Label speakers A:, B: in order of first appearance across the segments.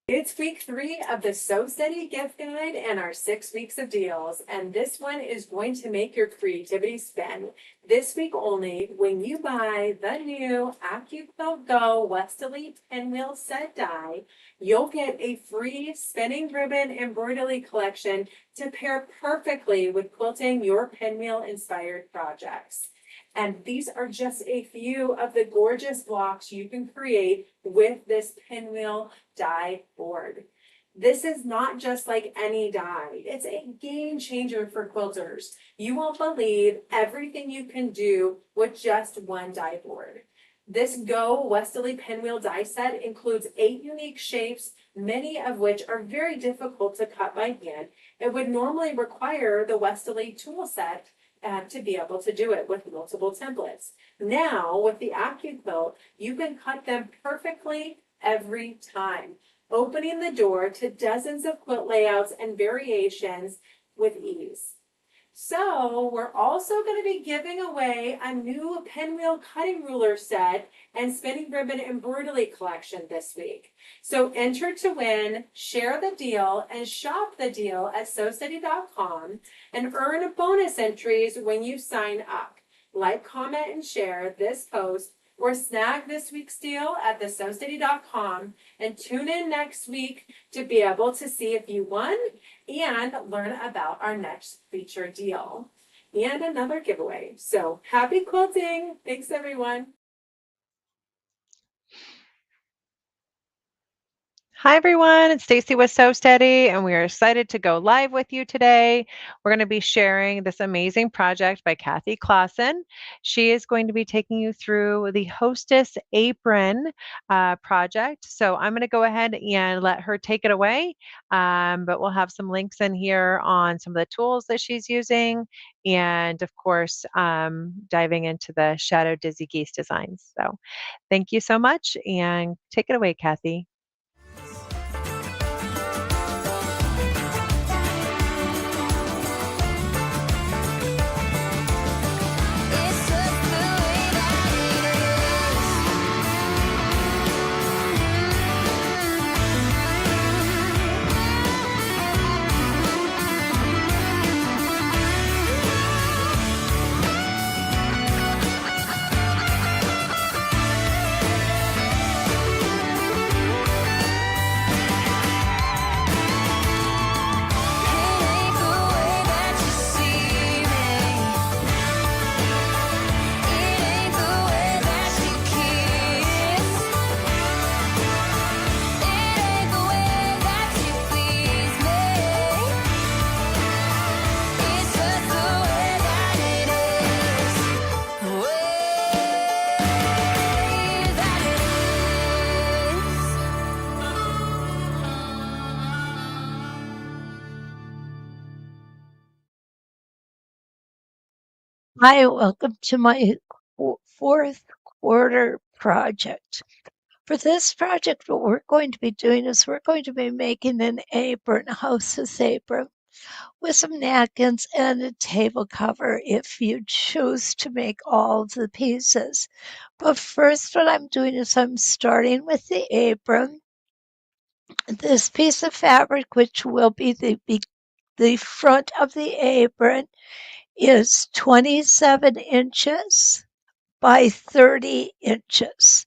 A: It's week 3 of the Sew Steady gift guide and our 6 weeks of deals. And this one is going to make your creativity spin. This week only, when you buy the new AccuQuilt Go Westerly Pinwheel Set Die, you'll get a free spinning ribbon embroidery collection to pair perfectly with quilting your pinwheel inspired projects. And these are just a few of the gorgeous blocks you can create with this pinwheel die board. This is not just like any die. It's a game changer for quilters. You won't believe everything you can do with just one die board. This Go Westerly Pinwheel die set includes 8 unique shapes, many of which are very difficult to cut by hand. It would normally require the Westerly tool set to be able to do it with multiple templates. Now, with the AccuQuilt, you can cut them perfectly every time, opening the door to dozens of quilt layouts and variations with ease. So we're also going to be giving away a new pinwheel cutting ruler set and spinning ribbon embroidery collection this week. So enter to win, share the deal, and shop the deal at sewsteady.com and earn bonus entries when you sign up. Like, comment, and share this post or snag this week's deal at thesewsteady.com and tune in next week to be able to see if you won and learn about our next feature deal and another giveaway. So happy quilting. Thanks, everyone.
B: Hi everyone, it's Stacy with Sew Steady, and we are excited to go live with you today. We're going to be sharing this amazing project by Kathy Clawson. She is going to be taking you through the Hostess Apron project. So I'm going to go ahead and let her take it away, but we'll have some links in here on some of the tools that she's using, and of course, diving into the Shadow Dizzy Geese designs. So thank you so much, and take it away, Kathy.
C: Hi, welcome to my fourth quarter project. For this project, what we're going to be doing is we're going to be making an apron, a hostess apron, with some napkins and a table cover if you choose to make all of the pieces. But first, what I'm doing is I'm starting with the apron. This piece of fabric, which will be the front of the apron, is 27 inches by 30 inches.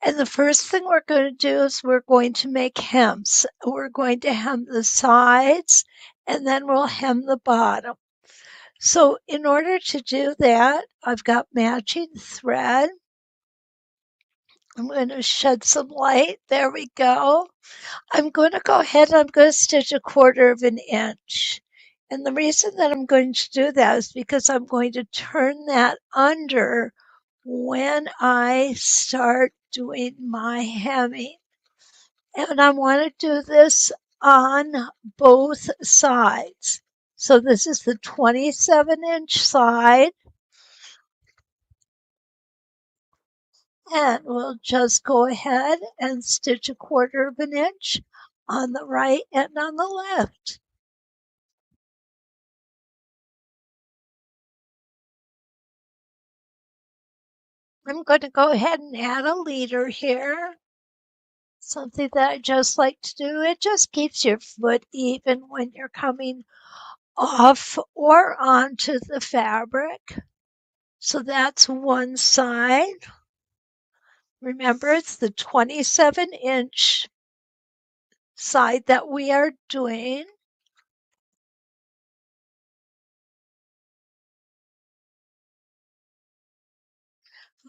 C: And the first thing we're going to do is we're going to make hems. We're going to hem the sides and then we'll hem the bottom. So in order to do that, I've got matching thread. I'm going to shed some light. There we go. I'm going to go ahead and I'm going to stitch 1/4 of an inch. And the reason that I'm going to do that is because I'm going to turn that under when I start doing my hemming. And I want to do this on both sides. So this is the 27-inch side. And we'll just go ahead and stitch 1/4 of an inch on the right and on the left. I'm going to go ahead and add a leader here. something that I just like to do. It just keeps your foot even when you're coming off or onto the fabric. So that's one side. Remember, it's the 27-inch side that we are doing.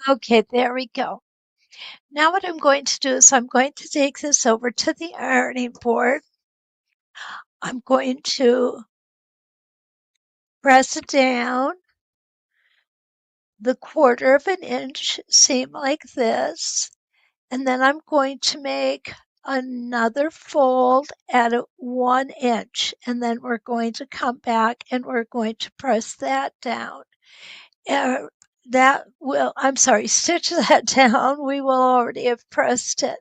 C: Okay, there we go. Now what I'm going to do is I'm going to take this over to the ironing board. I'm going to press down the 1/4 inch seam like this, and then I'm going to make another fold at 1 inch, and then we're going to come back and we're going to press that down. Stitch that down. We will already have pressed it,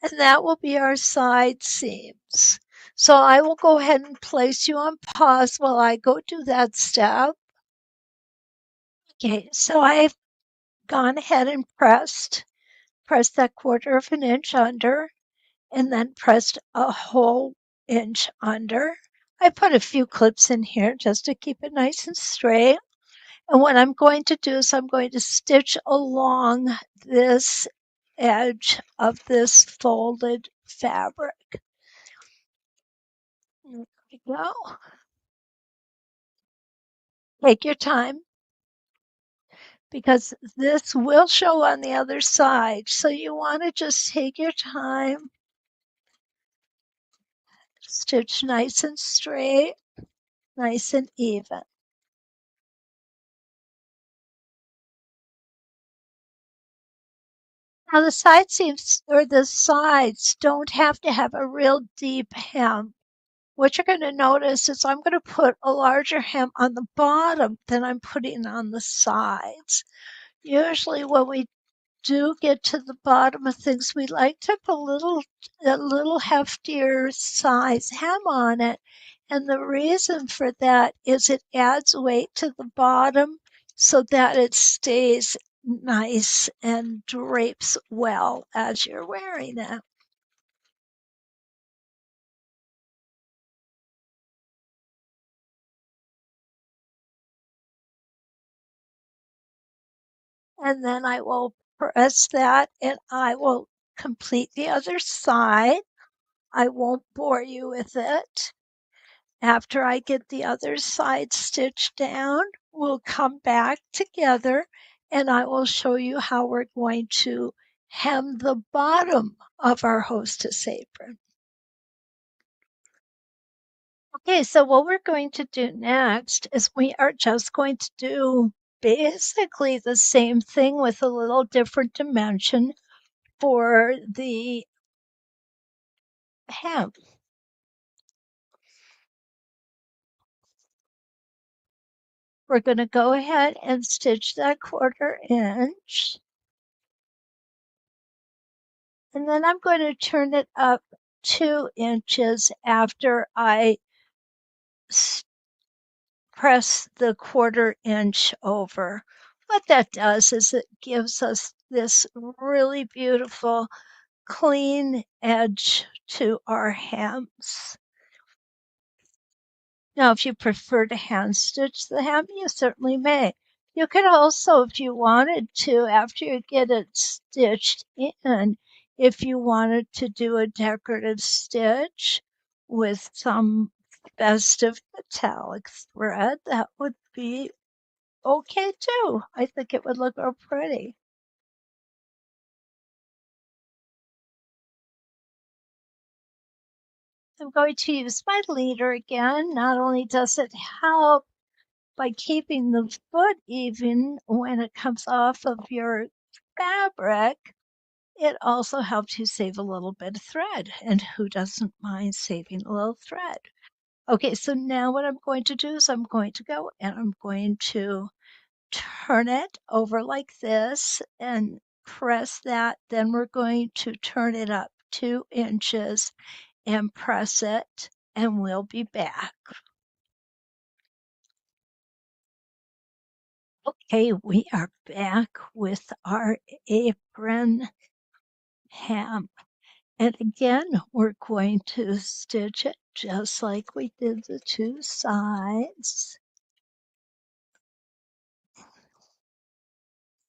C: and that will be our side seams. So I will go ahead and place you on pause while I go do that step. Okay, so I've gone ahead and pressed that 1/4 inch under, and then pressed a whole inch under. I put a few clips in here just to keep it nice and straight. And what I'm going to do is I'm going to stitch along this edge of this folded fabric. There we go. Take your time, because this will show on the other side. So you want to just take your time, stitch nice and straight, nice and even. Now the side seams or the sides don't have to have a real deep hem. What you're going to notice is I'm going to put a larger hem on the bottom than I'm putting on the sides. Usually when we do get to the bottom of things, we like to put a little heftier size hem on it. And the reason for that is it adds weight to the bottom so that it stays nice and drapes well as you're wearing it. And then I will press that and I will complete the other side. I won't bore you with it. After I get the other side stitched down, we'll come back together and I will show you how we're going to hem the bottom of our hostess apron. Okay, so what we're going to do next is we are just going to do basically the same thing with a little different dimension for the hem. We're going to go ahead and stitch that 1/4 inch. And then I'm going to turn it up 2 inches after I press the 1/4 inch over. What that does is it gives us this really beautiful clean edge to our hems. Now, if you prefer to hand stitch the hem, you certainly may. You could also, if you wanted to, after you get it stitched in, if you wanted to do a decorative stitch with some festive metallic thread, that would be okay too. I think it would look real pretty. I'm going to use my leader again. Not only does it help by keeping the foot even when it comes off of your fabric, it also helps you save a little bit of thread. And who doesn't mind saving a little thread? Okay, so now what I'm going to do is I'm going to go and I'm going to turn it over like this and press that. Then we're going to turn it up 2 inches and press it, and we'll be back. Okay, we are back with our apron hem. And again, we're going to stitch it just like we did the two sides.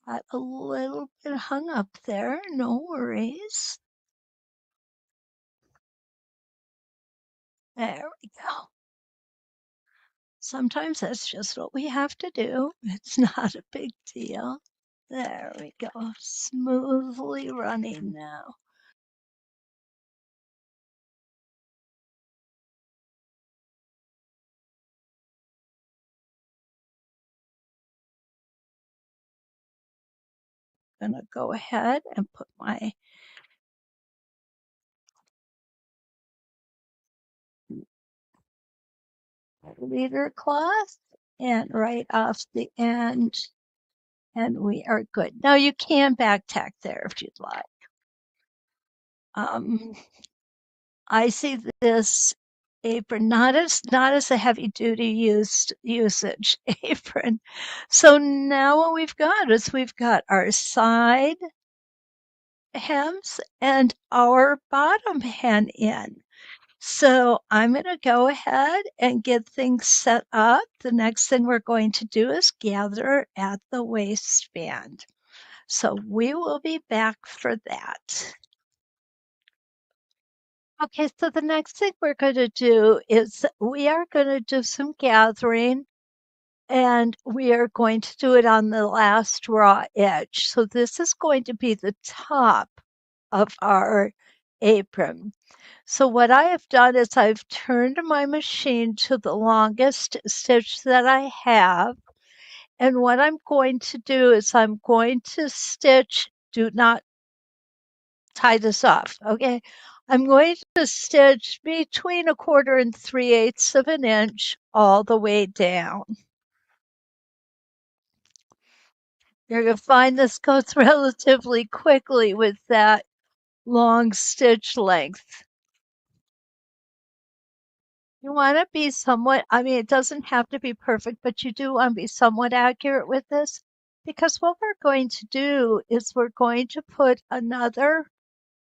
C: Got a little bit hung up there, no worries. There we go. Sometimes that's just what we have to do. It's not a big deal. There we go, smoothly running now. I'm gonna go ahead and put my leader cloth and right off the end, and we are good. Now you can back tack there if you'd like. I see this apron not as a heavy duty usage apron. So now what we've got is we've got our side hems and our bottom hem in. So I'm going to go ahead and get things set up. The next thing we're going to do is gather at the waistband. So we will be back for that. Okay, so the next thing we're going to do is we are going to do some gathering, and we are going to do it on the last raw edge. So this is going to be the top of our apron. So what I have done is I've turned my machine to the longest stitch that I have. And what I'm going to do is I'm going to stitch, do not tie this off, okay? I'm going to stitch between 1/4 and 3/8 of an inch all the way down. You're going to find this goes relatively quickly with that long stitch length. You want to be somewhat, I mean, it doesn't have to be perfect, but you do want to be somewhat accurate with this, because what we're going to do is we're going to put another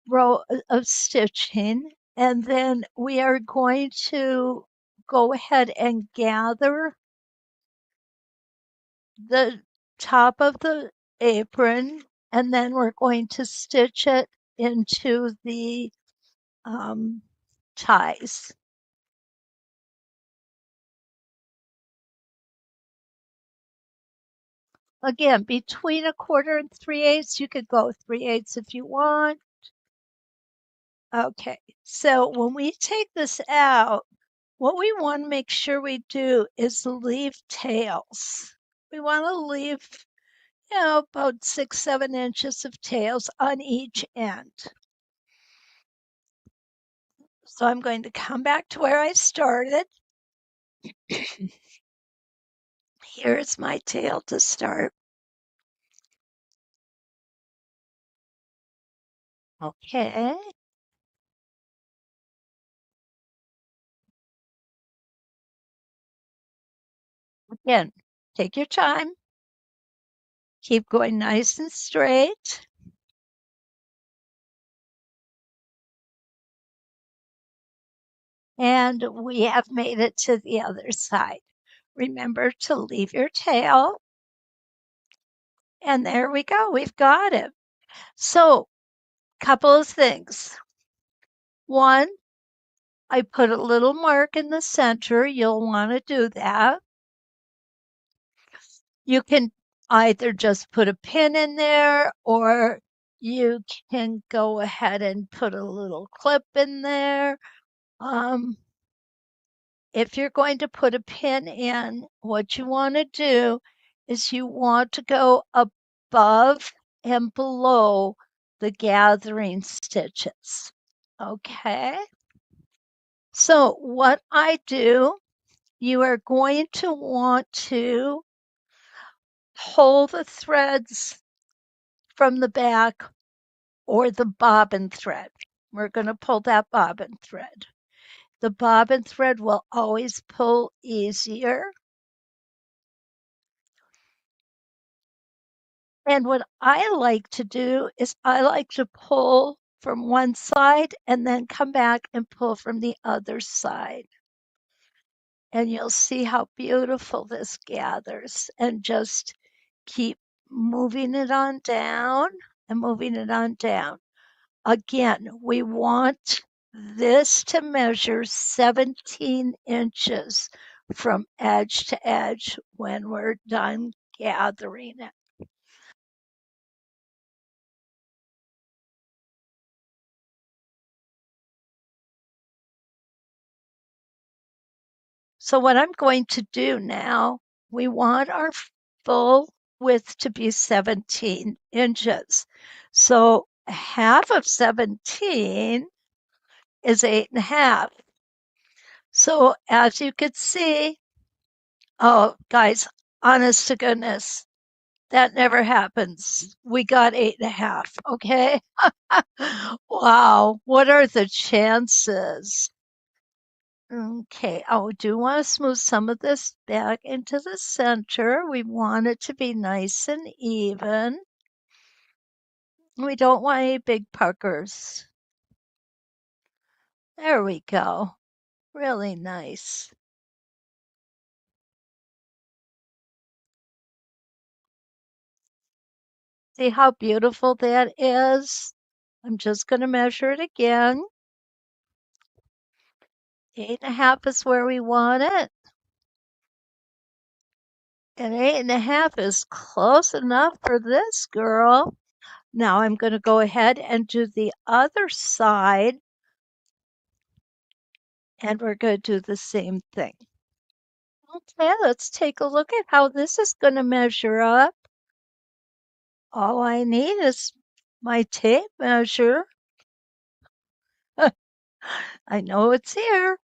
C: row of stitching, and then we are going to go ahead and gather the top of the apron, and then we're going to stitch it into the ties. Again, between 1/4 and 3/8, you could go 3/8 if you want. Okay, so when we take this out, what we want to make sure we do is leave tails. We want to leave, about 6, 7 inches of tails on each end. So I'm going to come back to where I started. Here's my tail to start. Okay. Again, take your time. Keep going nice and straight. And we have made it to the other side. Remember to leave your tail. And there we go. We've got it. So, couple of things. One, I put a little mark in the center. You'll want to do that. You can either just put a pin in there, or you can go ahead and put a little clip in there. If you're going to put a pin in, what you want to do is you want to go above and below the gathering stitches. Okay. So what I do, you are going to want to pull the threads from the back or the bobbin thread. We're going to pull that bobbin thread. The bobbin thread will always pull easier. And what I like to do is I like to pull from one side and then come back and pull from the other side. And you'll see how beautiful this gathers. And just keep moving it on down and moving it on down. Again, we want this to measure 17 inches from edge to edge when we're done gathering it. So what I'm going to do now, we want our full width to be 17 inches. So half of 17 is 8.5. So as you can see, oh, guys, honest to goodness, that never happens. We got 8.5, okay? Wow, what are the chances? Okay, I do want to smooth some of this back into the center. We want it to be nice and even. We don't want any big puckers. There we go. Really nice. See how beautiful that is? I'm just going to measure it again. 8.5 is where we want it. And 8.5 is close enough for this girl. Now I'm going to go ahead and do the other side. And we're going to do the same thing. Okay, let's take a look at how this is going to measure up. All I need is my tape measure. I know it's here.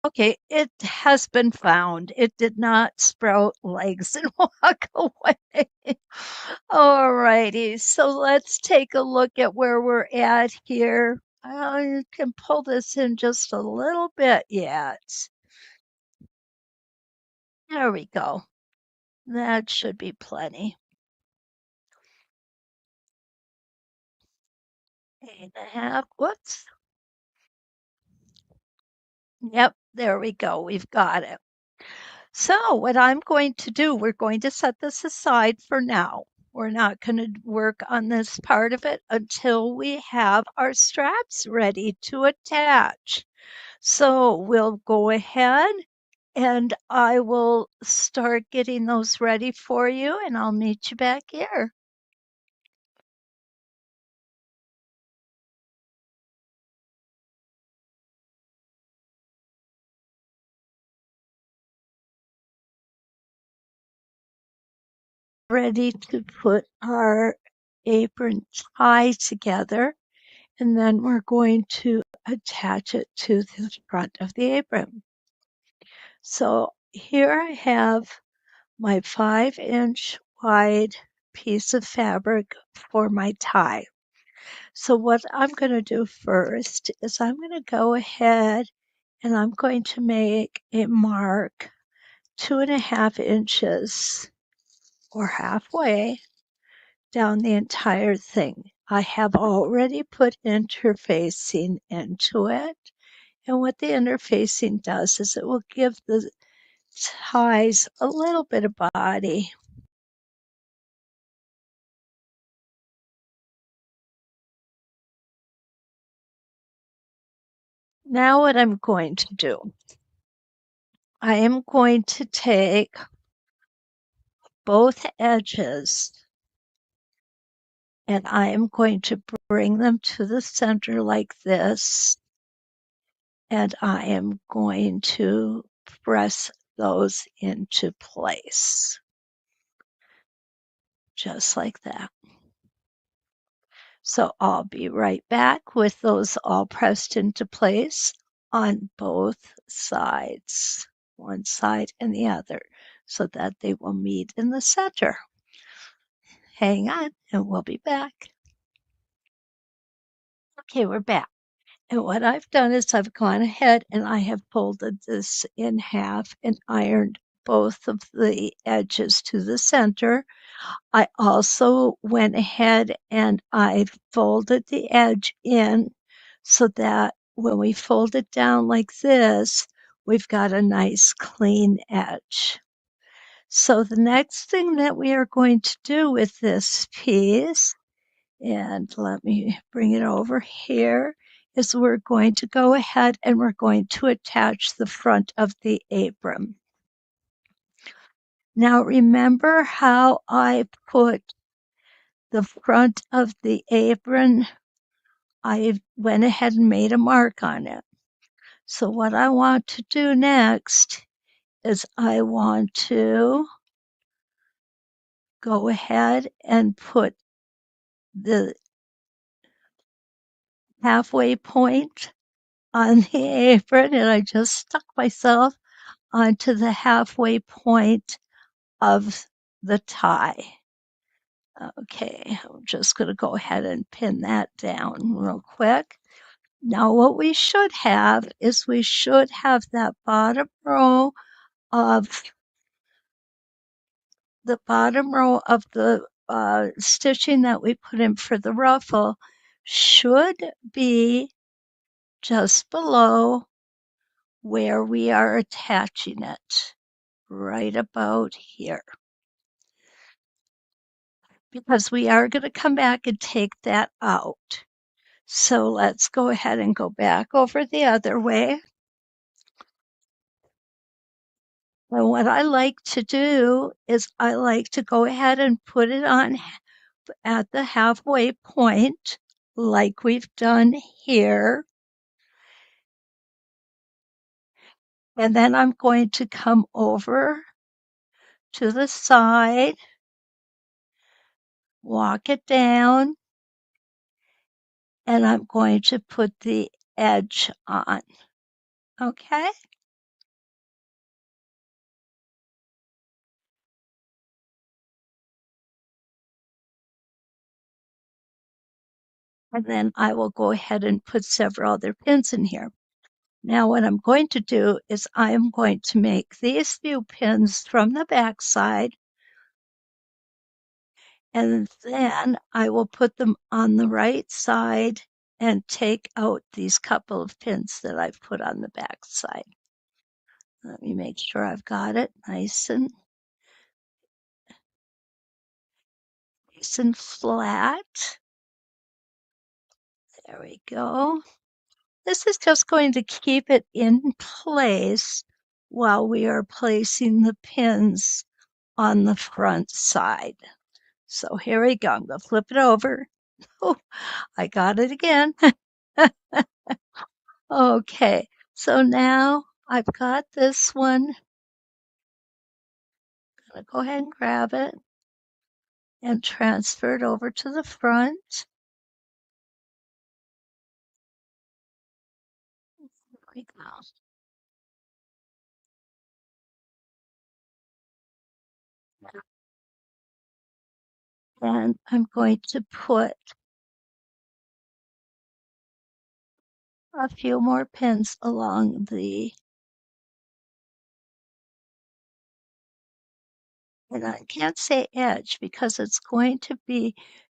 C: Okay, it has been found. It did not sprout legs and walk away. All righty, so let's take a look at where we're at here. I can pull this in just a little bit yet. There we go. That should be plenty. 8.5. Whoops. Yep, there we go. We've got it. So what I'm going to do, we're going to set this aside for now. We're not going to work on this part of it until we have our straps ready to attach. So we'll go ahead and I will start getting those ready for you and I'll meet you back here. Ready to put our apron tie together, and then we're going to attach it to the front of the apron. So here I have my 5-inch wide piece of fabric for my tie. So what I'm going to do first is I'm going to go ahead and I'm going to make a mark 2.5 inches or halfway down the entire thing. I have already put interfacing into it. And what the interfacing does is it will give the ties a little bit of body. Now what I'm going to do, I am going to take both edges and I am going to bring them to the center like this. And I am going to press those into place. Just like that. So I'll be right back with those all pressed into place on both sides, one side and the other, so that they will meet in the center. Hang on and we'll be back. Okay, we're back. And what I've done is I've gone ahead and I have folded this in half and ironed both of the edges to the center. I also went ahead and I folded the edge in so that when we fold it down like this, we've got a nice clean edge. So the next thing that we are going to do with this piece, and let me bring it over here, is we're going to go ahead and we're going to attach the front of the apron. Now remember how I put the front of the apron? I went ahead and made a mark on it. So what I want to do next is I want to go ahead and put the halfway point on the apron, and I just stuck myself onto the halfway point of the tie. Okay, I'm just going to go ahead and pin that down real quick. Now what we should have is we should have that bottom row of the stitching that we put in for the ruffle should be just below where we are attaching it, right about here. Because we are going to come back and take that out. So let's go ahead and go back over the other way. And what I like to do is I like to go ahead and put it on at the halfway point, like we've done here. And then I'm going to come over to the side, walk it down, and I'm going to put the edge on. Okay? And then I will go ahead and put several other pins in here. Now what I'm going to do is I'm going to make these few pins from the back side, and then I will put them on the right side and take out these couple of pins that I've put on the back side. Let me make sure I've got it nice and flat. There we go. This is just going to keep it in place while we are placing the pins on the front side. So here we go. I'm going to flip it over. Oh, I got it again. Okay, so now I've got this one. I'm going to go ahead and grab it and transfer it over to the front. There we go. And I'm going to put a few more pins along the, and I can't say edge because it's going to be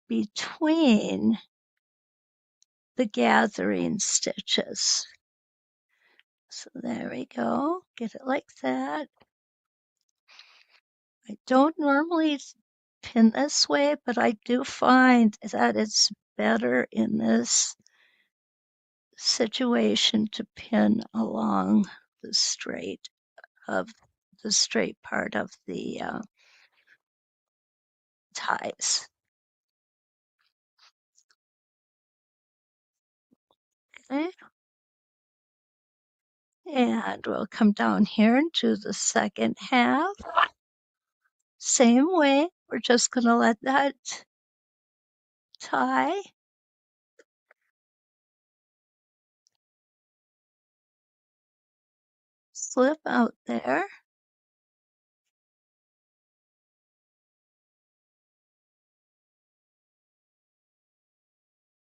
C: between the gathering stitches. So there we go. Get it like that. I don't normally pin this way, but I do find that it's better in this situation to pin along the straight part of the ties. Okay. And we'll come down here and do the second half. Same way, we're just going to let that tie slip out there.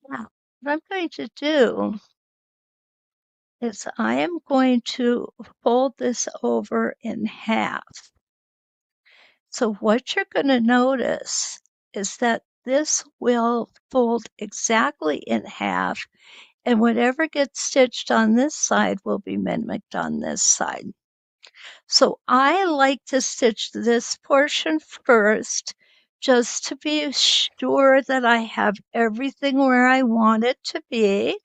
C: Now, what I'm going to do is I am going to fold this over in half. So what you're going to notice is that this will fold exactly in half, and whatever gets stitched on this side will be mimicked on this side. So I like to stitch this portion first, just to be sure that I have everything where I want it to be.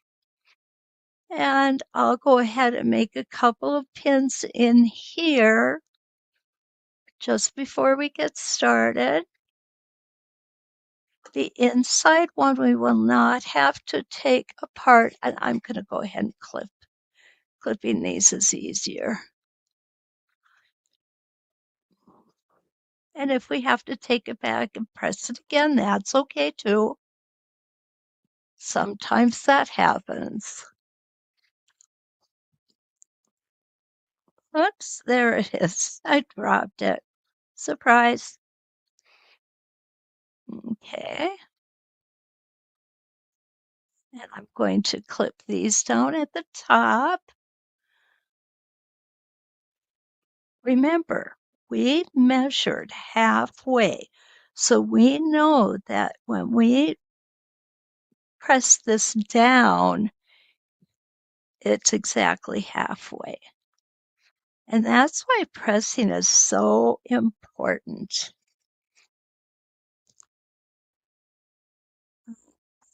C: And I'll go ahead and make a couple of pins in here just before we get started. The inside one we will not have to take apart, and I'm going to go ahead and clip. Clipping these is easier. And if we have to take it back and press it again, that's okay too. Sometimes that happens. Oops, there it is. I dropped it. Surprise. Okay. And I'm going to clip these down at the top. Remember, we measured halfway. So we know that when we press this down, it's exactly halfway. And that's why pressing is so important.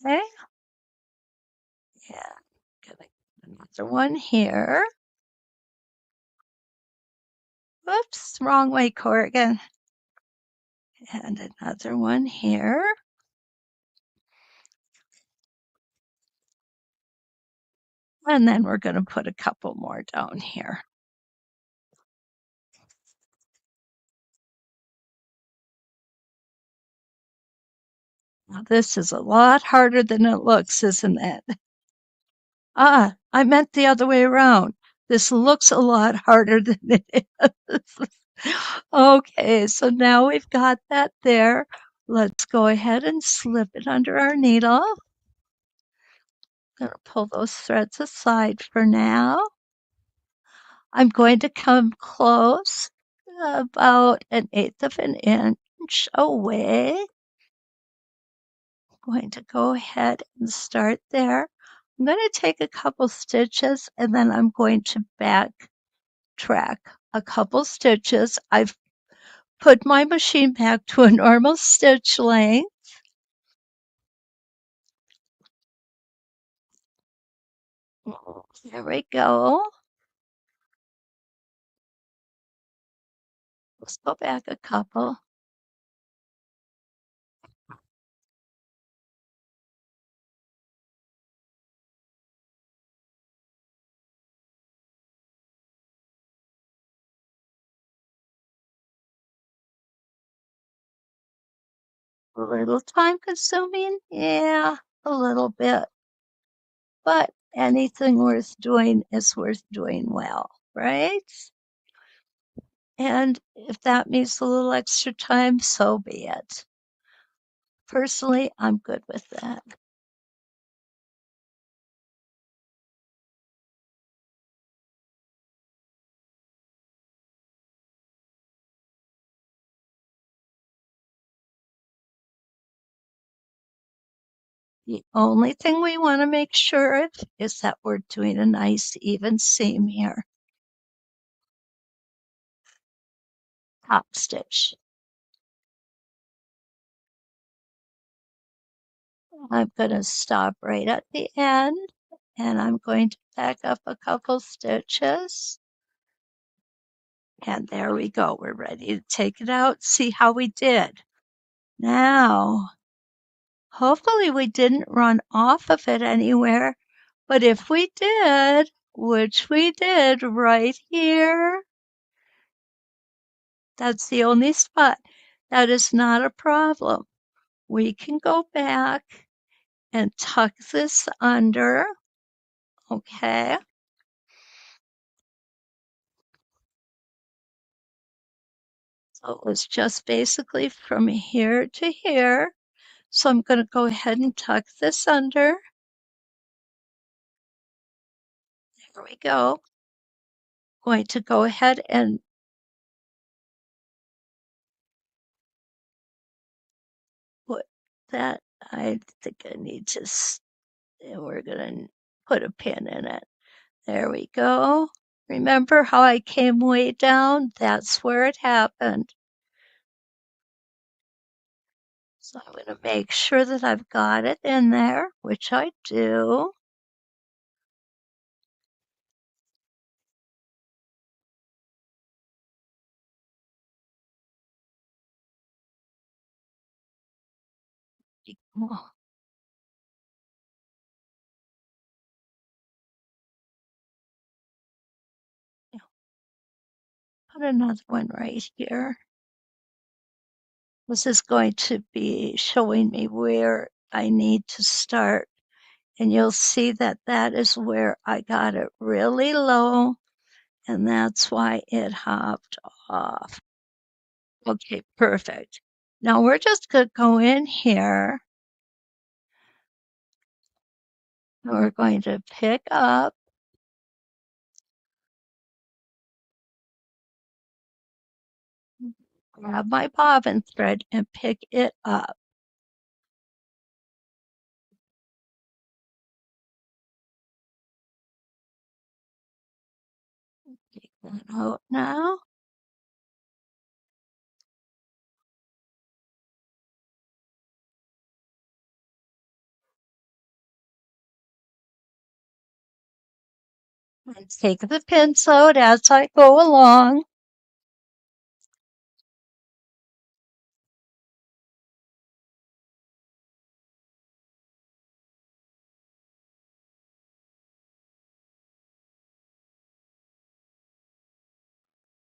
C: Okay. Yeah, gonna another one here. Whoops, wrong way, Corrigan. And another one here. And then we're going to put a couple more down here. Now, this is a lot harder than it looks, isn't it? Ah, I meant the other way around. This looks a lot harder than it is. Okay, so now we've got that there. Let's go ahead and slip it under our needle. I'm going to pull those threads aside for now. I'm going to come close, about 1/8 of an inch away. I'm going to go ahead and start there. I'm going to take a couple stitches and then I'm going to backtrack a couple stitches. I've put my machine back to a normal stitch length. There we go. Let's go back a couple. A little time consuming? Yeah, a little bit. But anything worth doing is worth doing well, right? And if that means a little extra time, so be it. Personally, I'm good with that. The only thing we want to make sure of is that we're doing a nice even seam here. Top stitch. I'm going to stop right at the end and I'm going to back up a couple stitches. And there we go. We're ready to take it out, see how we did. Now, hopefully we didn't run off of it anywhere, but if we did, which we did right here, that's the only spot. That is not a problem. We can go back and tuck this under, okay? So it was just basically from here to here. So I'm going to go ahead and tuck this under. There we go. Going to go ahead and put that. I think I need to, and we're going to put a pin in it. There we go. Remember how I came way down? That's where it happened. So I'm going to make sure that I've got it in there, which I do. Oh, put another one right here. This is going to be showing me where I need to start. And you'll see that that is where I got it really low, and that's why it hopped off. Okay, perfect. Now we're just going to go in here. And we're going to pick up. Grab my bobbin thread and pick it up. Take that out now. And take the pins out as I go along.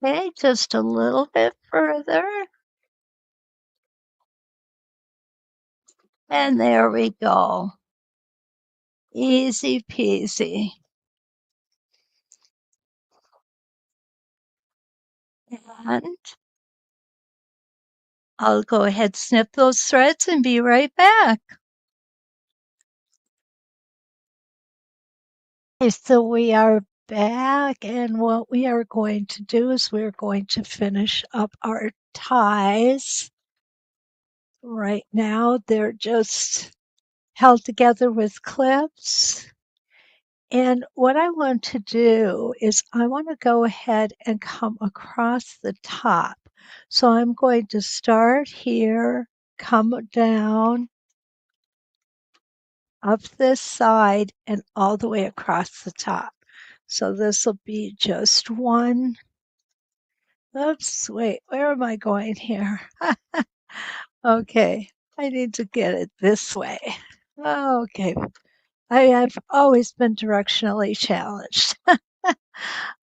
C: Okay, just a little bit further. And there we go. Easy peasy. And I'll go ahead, snip those threads and be right back. Okay, so we are back, and what we are going to do is we're going to finish up our ties. Right now, they're just held together with clips. And what I want to do is I want to go ahead and come across the top. So I'm going to start here, come down up this side and all the way across the top. So this will be just one. Oops, wait, where am I going here? Okay, I need to get it this way. Okay, I have always been directionally challenged.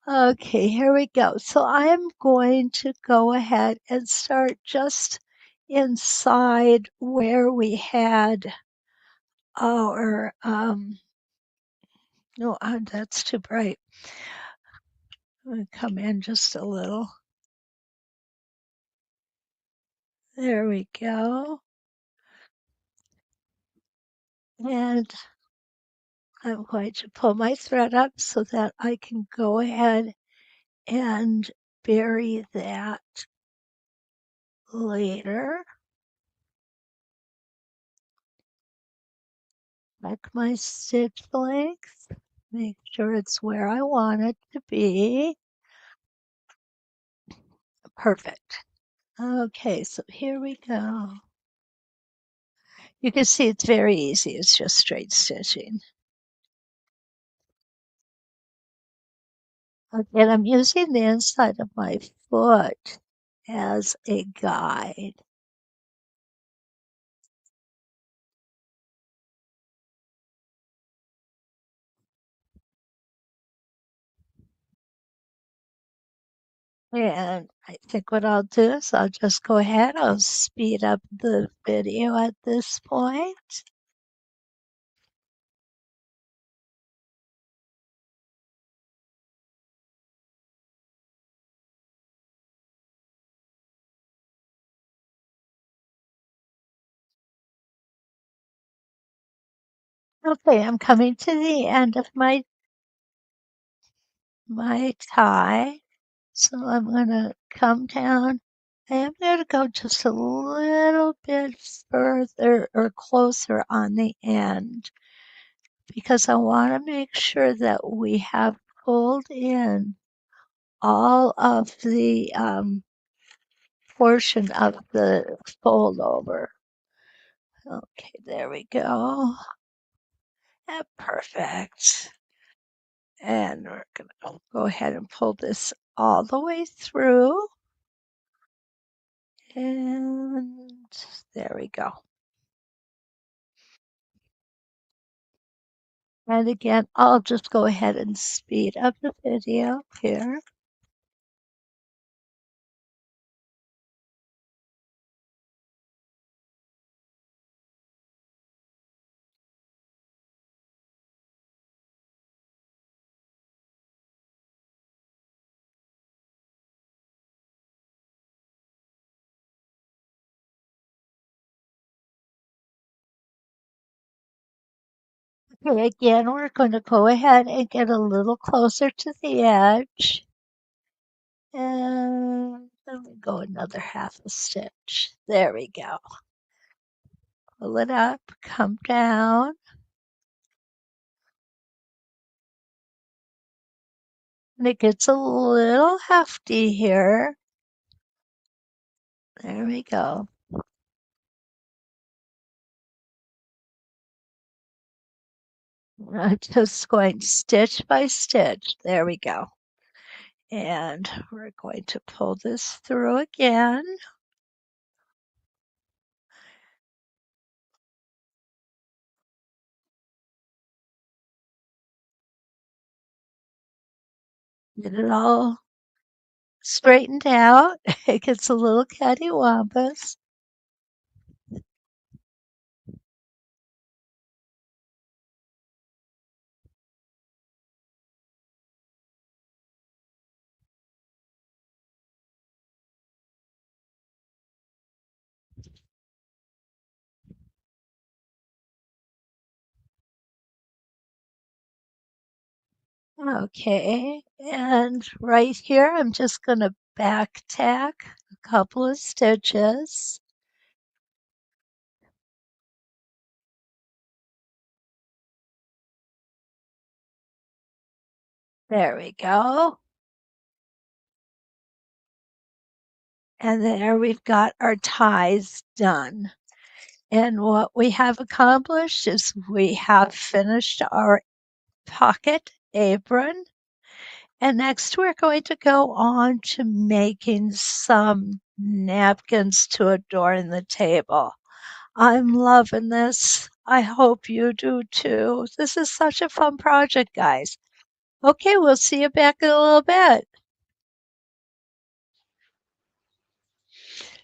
C: Okay, here we go. So I am going to go ahead and start just inside where we had our, no, that's too bright. I'm going to come in just a little. There we go. And I'm going to pull my thread up so that I can go ahead and bury that later. Check my stitch length. Make sure it's where I want it to be. Perfect. Okay, so here we go. You can see it's very easy. It's just straight stitching. And I'm using the inside of my foot as a guide. And I think what I'll do is I'll just go ahead. I'll speed up the video at this point. Okay, I'm coming to the end of my my tie. So I'm going to come down. I am going to go just a little bit further or closer on the end because I want to make sure that we have pulled in all of the portion of the fold over. Okay, there we go. Perfect. And we're going to go ahead and pull this all the way through. And there we go. And again, I'll just go ahead and speed up the video here. Okay, again, we're going to go ahead and get a little closer to the edge. And then we go another half a stitch. There we go. Pull it up, come down. And it gets a little hefty here. There we go. I'm just going stitch by stitch. There we go. And we're going to pull this through again. Get it all straightened out. It gets a little cattywampus. Okay, and right here, I'm just going to back tack a couple of stitches. There we go. And there we've got our ties done. And what we have accomplished is we have finished our pocket apron. And next we're going to go on to making some napkins to adorn the table. I'm loving this. I hope you do too. This is such a fun project, guys. Okay, we'll see you back in a little bit.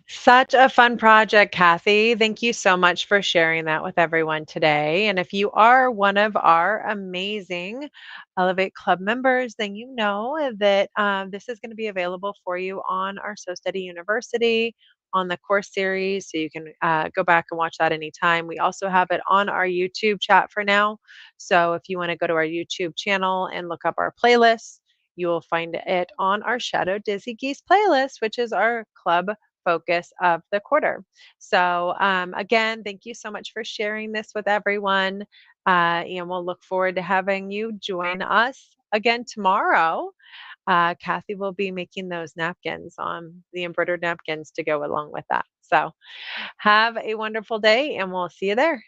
B: Such a fun project, Kathy. Thank you so much for sharing that with everyone today. And if you are one of our amazing Elevate Club members, then you know that this is going to be available for you on our So Steady University on the course series. So you can go back and watch that anytime. We also have it on our YouTube chat for now. So if you want to go to our YouTube channel and look up our playlist, you will find it on our Shadow Dizzy Geese playlist, which is our club focus of the quarter. So, again, thank you so much for sharing this with everyone. And we'll look forward to having you join us again tomorrow. Kathy will be making those napkins, the embroidered napkins to go along with that. So, have a wonderful day, and we'll see you there.